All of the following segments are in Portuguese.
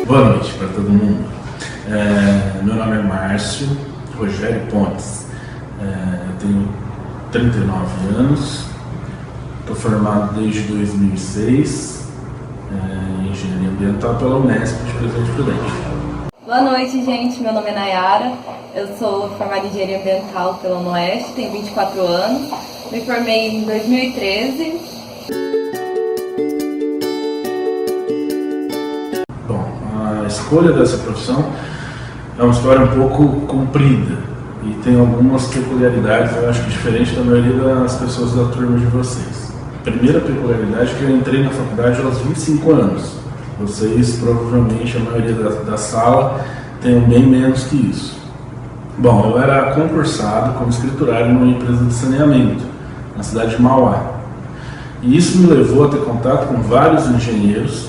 Boa noite para todo mundo. Meu nome é Márcio Rogério Pontes. Eu tenho 39 anos, estou formado desde 2006 em Engenharia Ambiental pela Unesp de Presidente Prudente. Boa noite, gente. Meu nome é Nayara. Eu sou formada em Engenharia Ambiental pela Unesp, tenho 24 anos. Me formei em 2013. Bom, a escolha dessa profissão é uma história um pouco comprida e tem algumas peculiaridades, eu acho que diferente da maioria das pessoas da turma de vocês. A primeira peculiaridade é que eu entrei na faculdade aos 25 anos. Vocês, provavelmente, a maioria da sala, tenham bem menos que isso. Bom, eu era concursado como escriturário numa empresa de saneamento, na cidade de Mauá. E isso me levou a ter contato com vários engenheiros,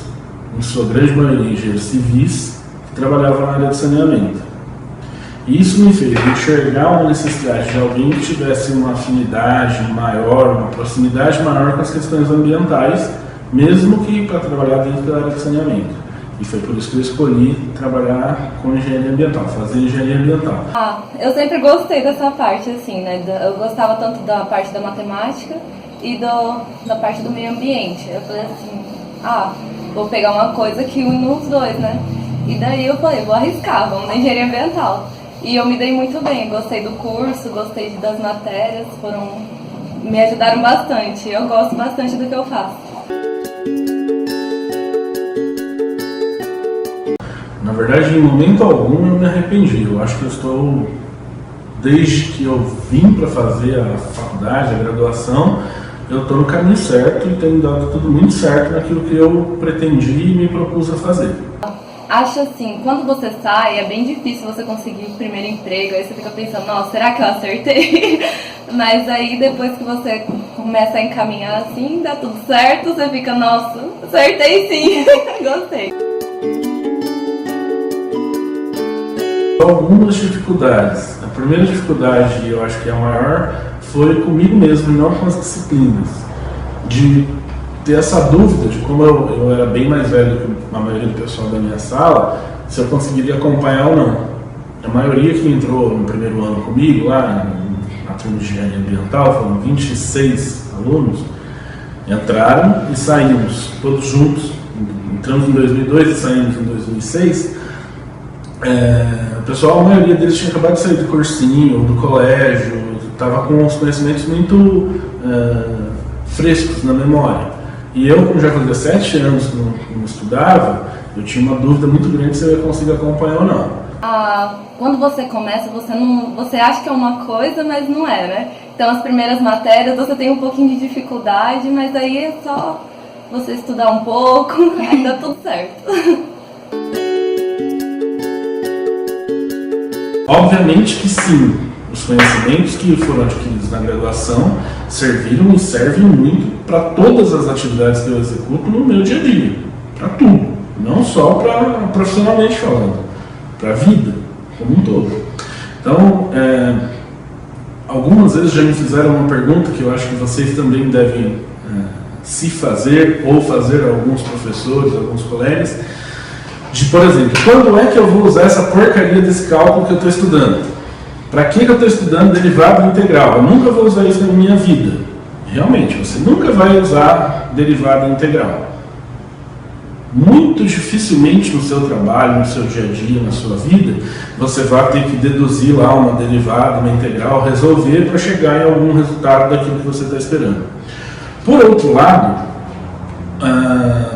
em sua grande maioria engenheiros civis, que trabalhavam na área de saneamento. E isso me fez enxergar uma necessidade de alguém que tivesse uma afinidade maior, uma proximidade maior com as questões ambientais, mesmo que para trabalhar dentro da área de saneamento. E foi por isso que eu escolhi trabalhar com engenharia ambiental, fazer engenharia ambiental. Eu sempre gostei dessa parte, assim, né? Eu gostava tanto da parte da matemática e da parte do meio ambiente. Eu falei assim, vou pegar uma coisa que une os dois, né? E daí eu falei, vou arriscar, vamos na engenharia ambiental. E eu me dei muito bem, gostei do curso, gostei das matérias, me ajudaram bastante. Eu gosto bastante do que eu faço. Na verdade, em momento algum eu me arrependi. Eu acho que eu estou, desde que eu vim para fazer a faculdade, a graduação, eu estou no caminho certo e tenho dado tudo muito certo naquilo que eu pretendi e me propus a fazer. Acho assim, quando você sai, é bem difícil você conseguir o primeiro emprego, aí você fica pensando, nossa, será que eu acertei? Mas aí depois que você começa a encaminhar assim, dá tudo certo, você fica, nossa, acertei sim, gostei. Algumas dificuldades. A primeira dificuldade, e eu acho que é a maior, foi comigo mesmo e não com as disciplinas. De ter essa dúvida de como eu era bem mais velho que a maioria do pessoal da minha sala, se eu conseguiria acompanhar ou não. A maioria que entrou no primeiro ano comigo, lá na turma de engenharia ambiental, foram 26 alunos, entraram e saímos todos juntos. Entramos em 2002 e saímos em 2006. O pessoal, a maioria deles tinha acabado de sair do cursinho, do colégio, estava com os conhecimentos muito frescos na memória. E eu, como já fazia 7 anos que não estudava, eu tinha uma dúvida muito grande se eu ia conseguir acompanhar ou não. Quando você começa, você acha que é uma coisa, mas não é, né? Então as primeiras matérias você tem um pouquinho de dificuldade, mas aí é só você estudar um pouco, aí dá tudo certo. Obviamente que sim, os conhecimentos que foram adquiridos na graduação serviram e servem muito para todas as atividades que eu executo no meu dia a dia, para tudo, não só para profissionalmente falando, para a vida como um todo. Então, algumas vezes já me fizeram uma pergunta que eu acho que vocês também devem se fazer ou fazer alguns professores, alguns colegas, de, por exemplo, quando é que eu vou usar essa porcaria desse cálculo que eu estou estudando? Para que eu estou estudando derivada integral? Eu nunca vou usar isso na minha vida. Realmente, você nunca vai usar derivada integral. Muito dificilmente no seu trabalho, no seu dia a dia, na sua vida, você vai ter que deduzir lá uma derivada, uma integral, resolver para chegar em algum resultado daquilo que você está esperando. Por outro lado,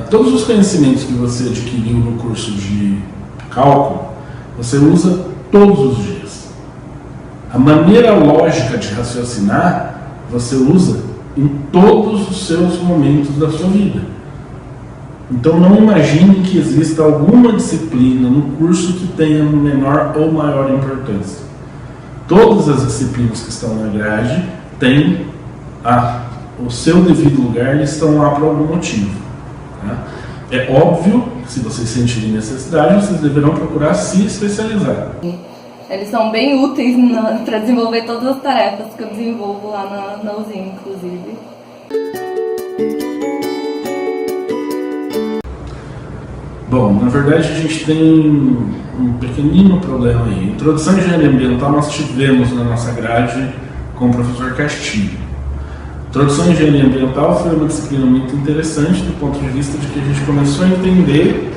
todos os conhecimentos que você adquiriu no curso de cálculo, você usa todos os dias. A maneira lógica de raciocinar, você usa em todos os seus momentos da sua vida. Então não imagine que exista alguma disciplina no curso que tenha menor ou maior importância. Todas as disciplinas que estão na grade têm o seu devido lugar e estão lá por algum motivo. É óbvio que se vocês sentirem necessidade, vocês deverão procurar se especializar. Eles são bem úteis para desenvolver todas as tarefas que eu desenvolvo lá na usina, inclusive. Bom, na verdade a gente tem um pequenino problema aí. Introdução à engenharia ambiental nós tivemos na nossa grade com o professor Castilho. Introdução à engenharia ambiental foi uma disciplina muito interessante do ponto de vista de que a gente começou a entender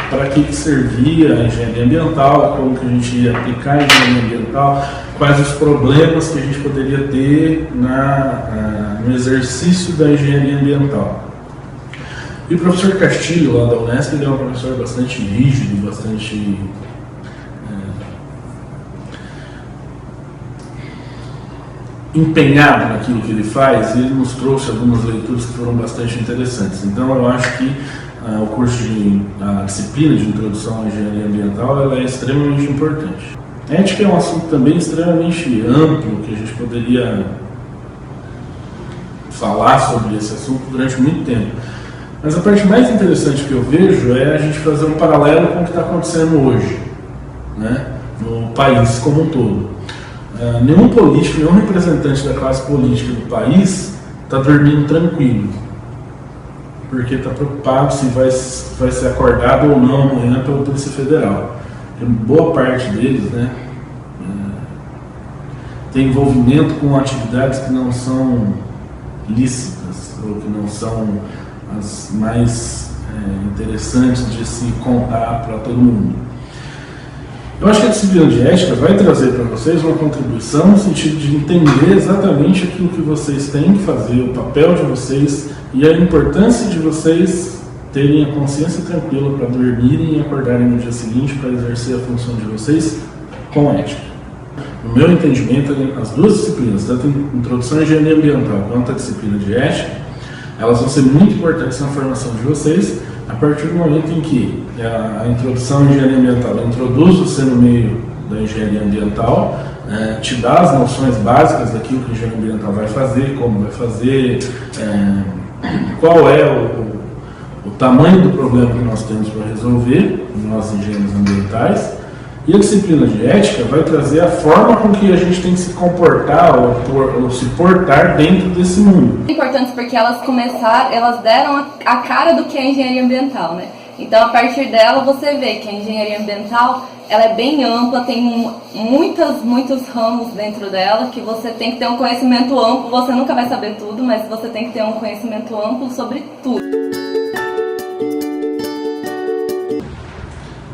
para que servia a engenharia ambiental, como que a gente ia aplicar a engenharia ambiental, quais os problemas que a gente poderia ter no exercício da engenharia ambiental. E o professor Castilho, lá da Unesp, ele é um professor bastante rígido, bastante empenhado naquilo que ele faz, e ele nos trouxe algumas leituras que foram bastante interessantes. Então eu acho que o curso a disciplina de introdução à engenharia ambiental ela é extremamente importante. Ética é um assunto também extremamente amplo, que a gente poderia falar sobre esse assunto durante muito tempo. Mas a parte mais interessante que eu vejo é a gente fazer um paralelo com o que está acontecendo hoje, né, no país como um todo. Nenhum político, nenhum representante da classe política do país está dormindo tranquilo, porque está preocupado se vai ser acordado ou não amanhã pela Polícia Federal. E boa parte deles, né, tem envolvimento com atividades que não são lícitas ou que não são as mais interessantes de se contar para todo mundo. Eu acho que a disciplina de ética vai trazer para vocês uma contribuição no sentido de entender exatamente aquilo que vocês têm que fazer, o papel de vocês e a importância de vocês terem a consciência tranquila para dormirem e acordarem no dia seguinte para exercer a função de vocês com ética. No meu entendimento, as duas disciplinas, tanto a introdução à engenharia ambiental quanto a disciplina de ética, elas vão ser muito importantes na formação de vocês a partir do momento em que a introdução à engenharia ambiental introduz você no meio da engenharia ambiental, te dá as noções básicas daquilo que a engenharia ambiental vai fazer, como vai fazer, qual é o tamanho do problema que nós temos para resolver, nós engenheiros ambientais. E a disciplina de ética vai trazer a forma com que a gente tem que se comportar ou se portar dentro desse mundo. Importantes porque elas deram a cara do que é engenharia ambiental, né? Então, a partir dela, você vê que a engenharia ambiental ela é bem ampla, tem muitos ramos dentro dela, que você tem que ter um conhecimento amplo. Você nunca vai saber tudo, mas você tem que ter um conhecimento amplo sobre tudo.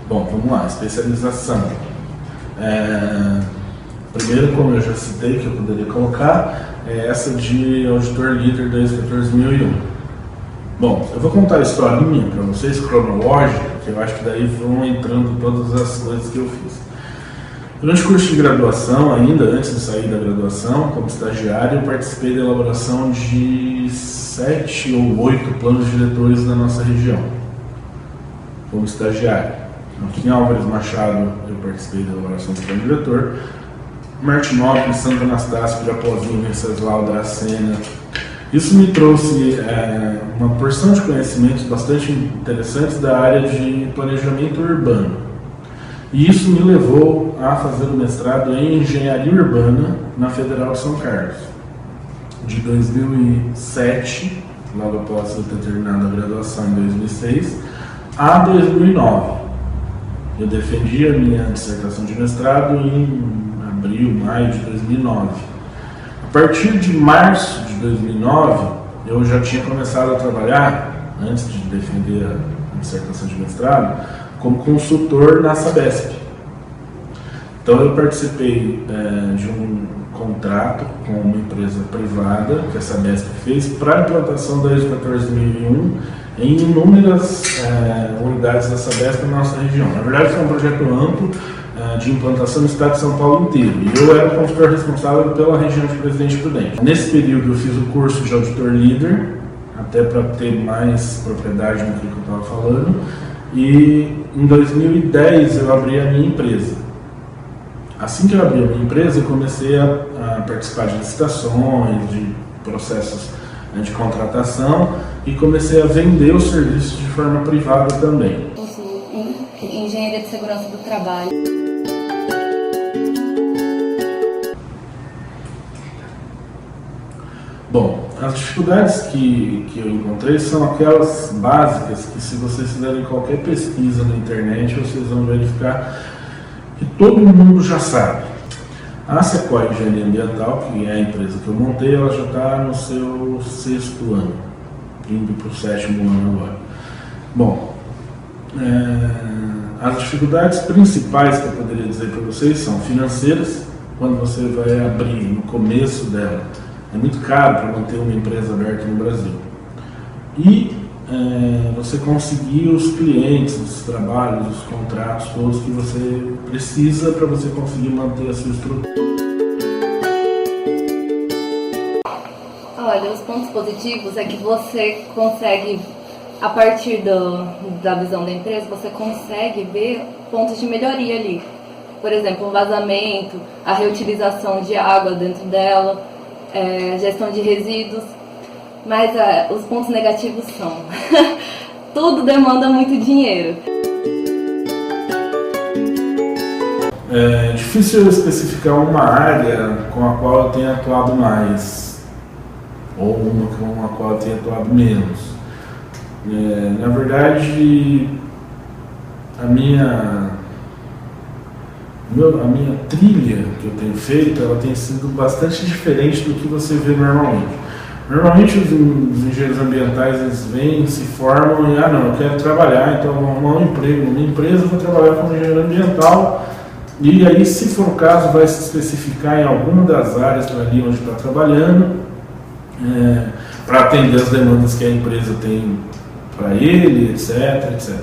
Bom, vamos lá, especialização. Primeiro, como eu já citei, que eu poderia colocar, é essa de auditor líder da ISO 14001. Bom, eu vou contar a historinha para vocês, cronológica, que eu acho que daí vão entrando todas as coisas que eu fiz. Durante o curso de graduação, ainda antes de sair da graduação, como estagiário, eu participei da elaboração de 7 ou 8 planos diretores da nossa região, como estagiário. Aqui em Álvares Machado eu participei da elaboração do plano diretor, Martinópolis, Santo Anastácio, Pirapozinho, Venceslau, Dracena. Isso me trouxe uma porção de conhecimentos bastante interessantes da área de planejamento urbano. E isso me levou a fazer o mestrado em engenharia urbana na Federal de São Carlos. De 2007, logo após eu ter terminado a graduação em 2006, a 2009. Eu defendi a minha dissertação de mestrado em abril, maio de 2009. A partir de março de 2009, eu já tinha começado a trabalhar, antes de defender a dissertação de mestrado, como consultor na Sabesp. Então eu participei de um contrato com uma empresa privada que a Sabesp fez para a implantação da ISO 14001 em inúmeras unidades da Sabesp na nossa região. Na verdade, foi um projeto amplo de implantação no estado de São Paulo inteiro. E eu era o consultor responsável pela região de Presidente Prudente. Nesse período, eu fiz o curso de auditor líder, até para ter mais propriedade no que eu estava falando. E em 2010, eu abri a minha empresa. Assim que eu abri a minha empresa, eu comecei a participar de licitações, de processos de contratação e comecei a vender os serviços de forma privada também. Em engenharia de segurança do trabalho. Bom, As dificuldades que eu encontrei são aquelas básicas que, se vocês fizerem qualquer pesquisa na internet, vocês vão verificar que todo mundo já sabe. A Sequoia Engenharia Ambiental, que é a empresa que eu montei, ela já está no seu 6º ano, indo para o 7º ano agora. Bom, as dificuldades principais que eu poderia dizer para vocês são financeiras. Quando você vai abrir no começo dela, é muito caro para manter uma empresa aberta no Brasil. E você conseguir os clientes, os trabalhos, os contratos, todos que você precisa para você conseguir manter a sua estrutura. Olha, os pontos positivos é que você consegue, a partir da visão da empresa, você consegue ver pontos de melhoria ali. Por exemplo, um vazamento, a reutilização de água dentro dela, gestão de resíduos. Mas os pontos negativos são tudo demanda muito dinheiro. É difícil eu especificar uma área com a qual eu tenha atuado mais, ou uma com a qual eu tenha atuado menos. Na verdade, a minha trilha que eu tenho feito, ela tem sido bastante diferente do que você vê normalmente. Normalmente os engenheiros ambientais, eles vêm, se formam e, não, eu quero trabalhar, então vou arrumar um emprego numa empresa, vou trabalhar como engenheiro ambiental, e aí, se for o caso, vai se especificar em alguma das áreas ali onde está trabalhando, para atender as demandas que a empresa tem para ele, etc, etc.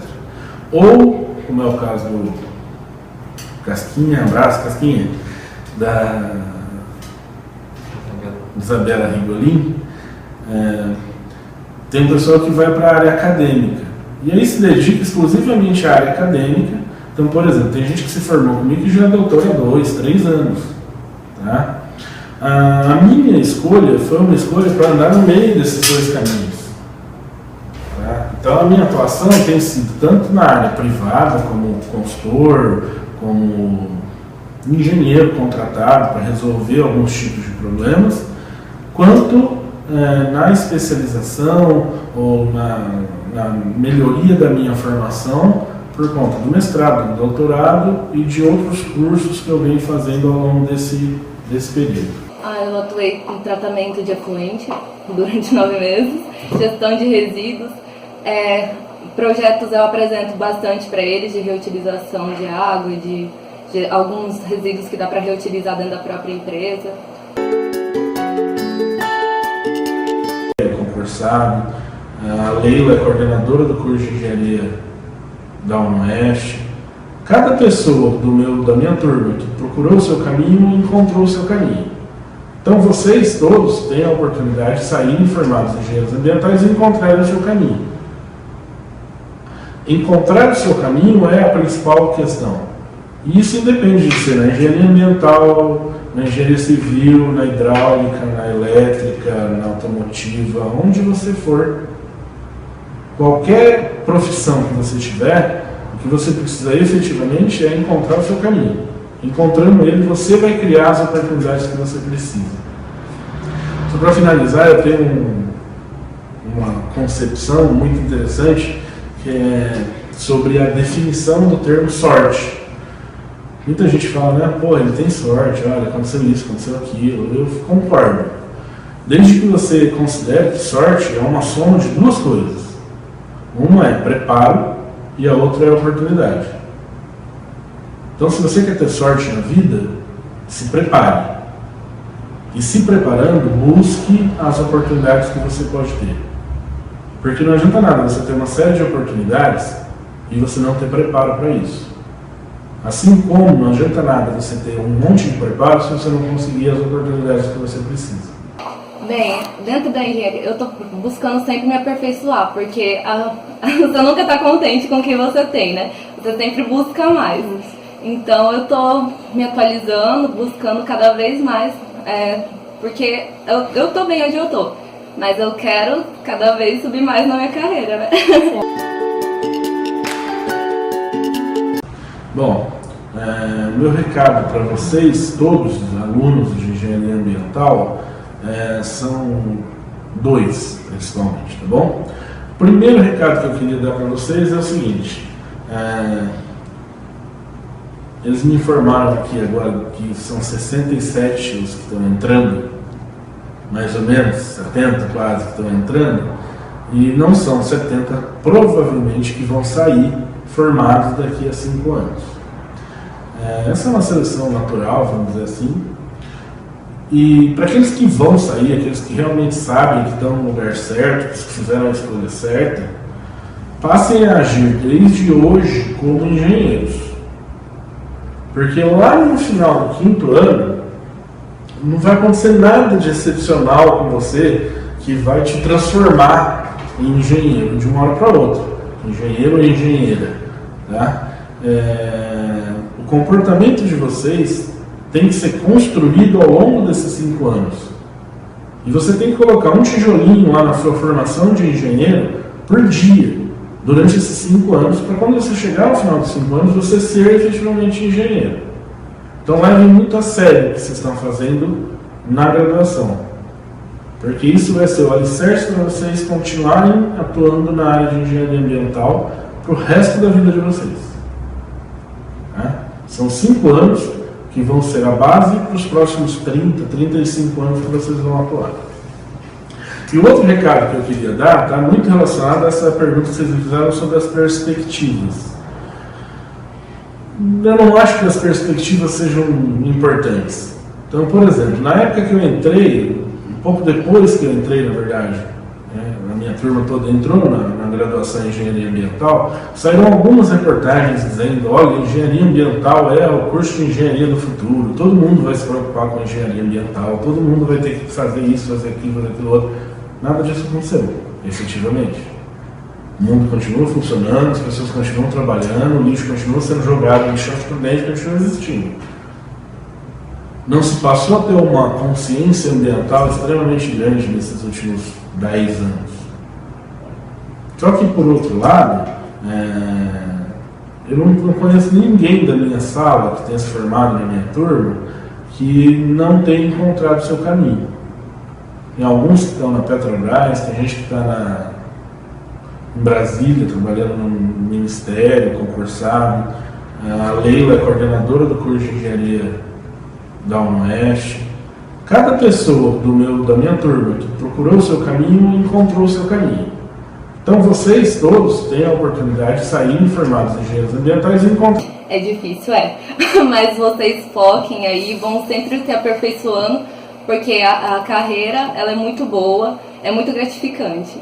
Ou, como é o caso do Casquinha, abraço Casquinha, da Isabela Rigolin, tem um pessoal que vai para a área acadêmica, e aí se dedica exclusivamente à área acadêmica. Então, por exemplo, tem gente que se formou comigo que já é doutor há 2, 3 anos. Tá? A minha escolha foi uma escolha para andar no meio desses 2 caminhos. Tá? Então, a minha atuação tem sido tanto na área privada, como consultor, como engenheiro contratado para resolver alguns tipos de problemas, quanto na especialização ou na melhoria da minha formação por conta do mestrado, do doutorado e de outros cursos que eu venho fazendo ao longo desse período. Eu atuei em tratamento de efluente durante 9 meses, gestão de resíduos, projetos eu apresento bastante para eles de reutilização de água, de alguns resíduos que dá para reutilizar dentro da própria empresa. Concursado, a Leila é coordenadora do curso de engenharia da UNOeste. Cada pessoa da minha turma que procurou o seu caminho, encontrou o seu caminho. Então vocês todos têm a oportunidade de saírem formados engenheiros ambientais e encontrarem o seu caminho. Encontrar o seu caminho é a principal questão. E isso independe de ser na engenharia ambiental, na engenharia civil, na hidráulica, na elétrica, na automotiva, onde você for. Qualquer profissão que você tiver, o que você precisa efetivamente é encontrar o seu caminho. Encontrando ele, você vai criar as oportunidades que você precisa. Só para finalizar, eu tenho uma concepção muito interessante, que é sobre a definição do termo sorte. Muita gente fala, né, ele tem sorte, olha, aconteceu isso, aconteceu aquilo. Eu concordo. Desde que você considere que sorte é uma soma de 2 coisas. Uma é preparo e a outra é oportunidade. Então, se você quer ter sorte na vida, se prepare. E se preparando, busque as oportunidades que você pode ter. Porque não adianta nada você ter uma série de oportunidades e você não ter preparo para isso. Assim como não adianta nada você ter um monte de preparo se você não conseguir as oportunidades que você precisa. Bem, dentro da engenharia, eu estou buscando sempre me aperfeiçoar, porque você nunca está contente com o que você tem, né? Você sempre busca mais. Então, eu estou me atualizando, buscando cada vez mais, porque eu estou bem onde eu estou, mas eu quero cada vez subir mais na minha carreira, né? Bom, meu recado para vocês, todos os alunos de engenharia ambiental, são Dois, principalmente, tá bom? O primeiro recado que eu queria dar para vocês é o seguinte. Eles me informaram aqui agora que são 67 os que estão entrando, mais ou menos, 70 quase que estão entrando, e não são 70 provavelmente que vão sair formados daqui a 5 anos. Essa é uma seleção natural, vamos dizer assim, e para aqueles que vão sair, aqueles que realmente sabem que estão no lugar certo, que fizeram a escolha certa, passem a agir desde hoje como engenheiros. Porque lá no final do 5º ano, não vai acontecer nada de excepcional com você que vai te transformar em engenheiro de uma hora para outra. Engenheiro ou engenheira. Tá? O comportamento de vocês tem que ser construído ao longo desses 5 anos. E você tem que colocar um tijolinho lá na sua formação de engenheiro por dia, durante esses 5 anos, para quando você chegar ao final dos 5 anos, você ser efetivamente engenheiro. Então levem muito a sério o que vocês estão fazendo na graduação, porque isso vai ser o alicerce para vocês continuarem atuando na área de engenharia ambiental para o resto da vida de vocês. São 5 anos que vão ser a base para os próximos 30, 35 anos que vocês vão atuar. E o outro recado que eu queria dar está muito relacionado a essa pergunta que vocês me fizeram sobre as perspectivas. Eu não acho que as perspectivas sejam importantes. Então, por exemplo, na época que eu entrei, um pouco depois que eu entrei, na verdade, a minha turma toda entrou na graduação em Engenharia Ambiental, saíram algumas reportagens dizendo, olha, Engenharia Ambiental é o curso de Engenharia do futuro, todo mundo vai se preocupar com Engenharia Ambiental, todo mundo vai ter que fazer isso, fazer aquilo, fazer aquilo outro. Nada disso aconteceu, efetivamente. O mundo continua funcionando, as pessoas continuam trabalhando, o lixo continua sendo jogado no chão, o médio continua existindo. Não se passou a ter uma consciência ambiental extremamente grande nesses últimos 10 anos. Só que, por outro lado, eu não conheço ninguém da minha sala que tenha se formado na minha turma que não tenha encontrado seu caminho. Tem alguns que estão na Petrobras, tem gente que está em Brasília, trabalhando no Ministério, concursado. A Leila é coordenadora do curso de Engenharia da UNOeste. Cada pessoa da minha turma que procurou o seu caminho, encontrou o seu caminho. Então vocês todos têm a oportunidade de sair formados em engenheiros ambientais e encontrar. É difícil, mas vocês foquem aí, vão sempre se aperfeiçoando, porque a carreira ela é muito boa, é muito gratificante.